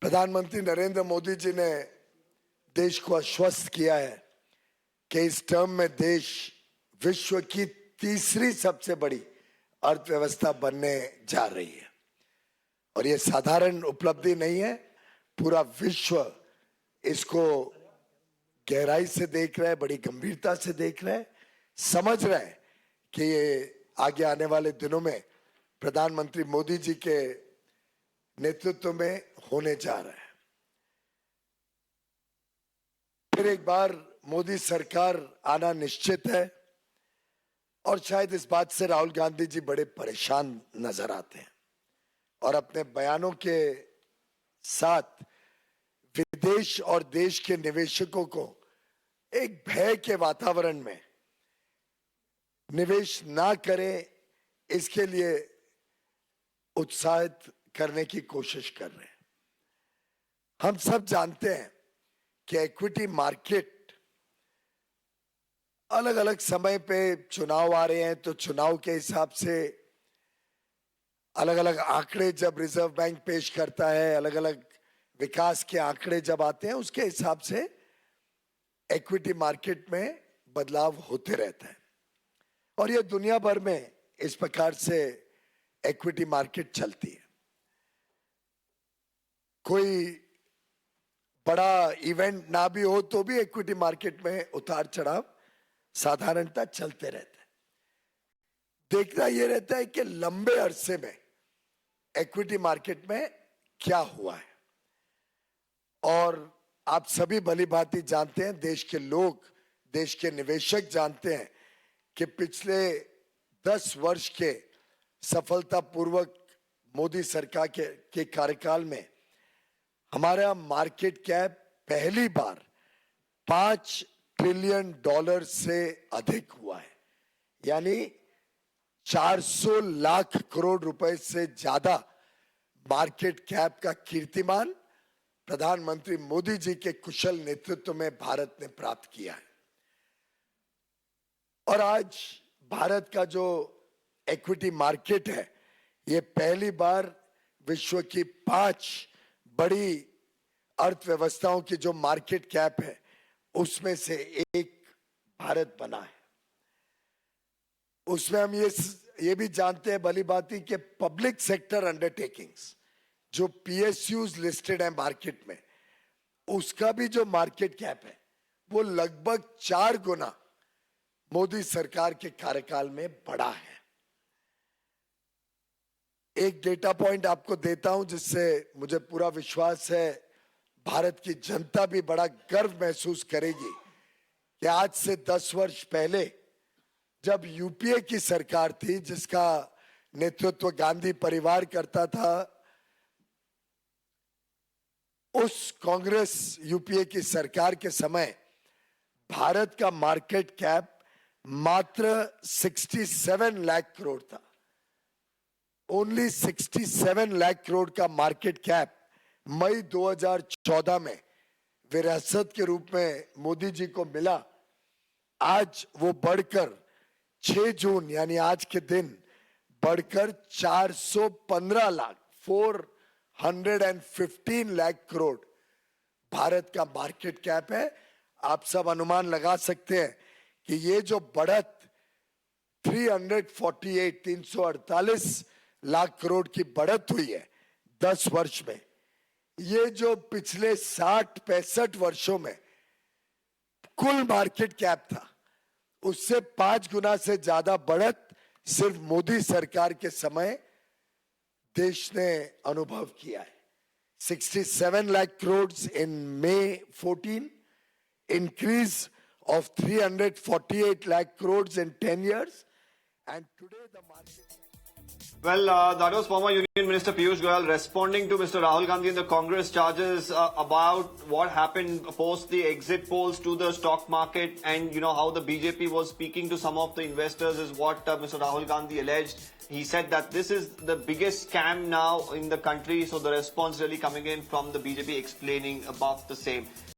प्रधानमंत्री नरेंद्र मोदी जी ने देश को आश्वस्त किया है कि इस टर्म में देश विश्व की तीसरी सबसे बड़ी अर्थव्यवस्था बनने जा रही है। और ये साधारण उपलब्धि नहीं है, पूरा विश्व इसको गहराई से देख रहा है, बड़ी गंभीरता से देख रहा है, समझ रहा है कि ये आगे आने वाले दिनों में प्रधानमंत्री मोदी जी के नेतृत्व में होने जा रहा है। फिर एक बार मोदी सरकार आना निश्चित है और शायद इस बात से राहुल गांधी जी बड़े परेशान नजर आते हैं और अपने बयानों के साथ विदेश और देश के निवेशकों को एक भय के वातावरण में निवेश ना करें, इसके लिए उत्साहित करने की कोशिश कर रहे हैं। हम सब जानते हैं कि इक्विटी मार्केट अलग अलग समय पे चुनाव आ रहे हैं, तो चुनाव के हिसाब से अलग अलग आंकड़े जब रिजर्व बैंक पेश करता है, अलग अलग विकास के आंकड़े जब आते हैं, उसके हिसाब से इक्विटी मार्केट में बदलाव होते रहता है। और ये दुनिया भर में इस प्रकार से इक्विटी मार्केट चलती है। कोई बड़ा इवेंट ना भी हो तो भी इक्विटी मार्केट में उतार चढ़ाव साधारणतः चलते रहते हैं। देखना यह रहता है कि लंबे अरसे में इक्विटी मार्केट में क्या हुआ है। और आप सभी भली भांति जानते हैं, देश के लोग, देश के निवेशक जानते हैं कि पिछले 10 वर्ष के सफलतापूर्वक मोदी सरकार के कार्यकाल में हमारा मार्केट कैप पहली बार $5 ट्रिलियन से अधिक हुआ है, यानी 400 लाख करोड़ रुपए से ज्यादा मार्केट कैप का कीर्तिमान प्रधानमंत्री मोदी जी के कुशल नेतृत्व में भारत ने प्राप्त किया है। और आज भारत का जो इक्विटी मार्केट है, ये पहली बार विश्व की 5 बड़ी अर्थव्यवस्थाओं की जो मार्केट कैप है उसमें से एक भारत बना है। उसमें हम ये भी जानते हैं भली भांति कि पब्लिक सेक्टर अंडरटेकिंग्स जो PSUs लिस्टेड है मार्केट में, उसका भी जो मार्केट कैप है वो लगभग 4 गुना मोदी सरकार के कार्यकाल में बढ़ा है। एक डेटा पॉइंट आपको देता हूं जिससे मुझे पूरा विश्वास है भारत की जनता भी बड़ा गर्व महसूस करेगी कि आज से 10 वर्ष पहले जब यूपीए की सरकार थी, जिसका नेतृत्व गांधी परिवार करता था, उस कांग्रेस यूपीए की सरकार के समय भारत का मार्केट कैप मात्र 67 लाख करोड़ था। ओनली 67 लाख करोड़ का मार्केट कैप मई 2014 में विरासत के रूप में मोदी जी को मिला। आज वो बढ़कर 6 जून यानी आज के दिन बढ़कर 415 लाख 415 लाख करोड़ भारत का मार्केट कैप है। आप सब अनुमान लगा सकते हैं कि ये जो बढ़त 348 लाख करोड़ की बढ़त हुई है 10 वर्ष में, ये जो पिछले 60-65 वर्षों में कुल मार्केट कैप था उससे 5 गुना से ज्यादा बढ़त सिर्फ मोदी सरकार के समय देश ने अनुभव किया है। 67 lakh crores in May 14, increase of 348 lakh crores in 10 years, and today the market. Well, that was former Union Minister Piyush Goyal responding to Mr. Rahul Gandhi and the Congress charges about what happened post the exit polls to the stock market, and you know how the BJP was speaking to some of the investors is what Mr. Rahul Gandhi alleged. He said that this is the biggest scam now in the country, so the response really coming in from the BJP explaining about the same.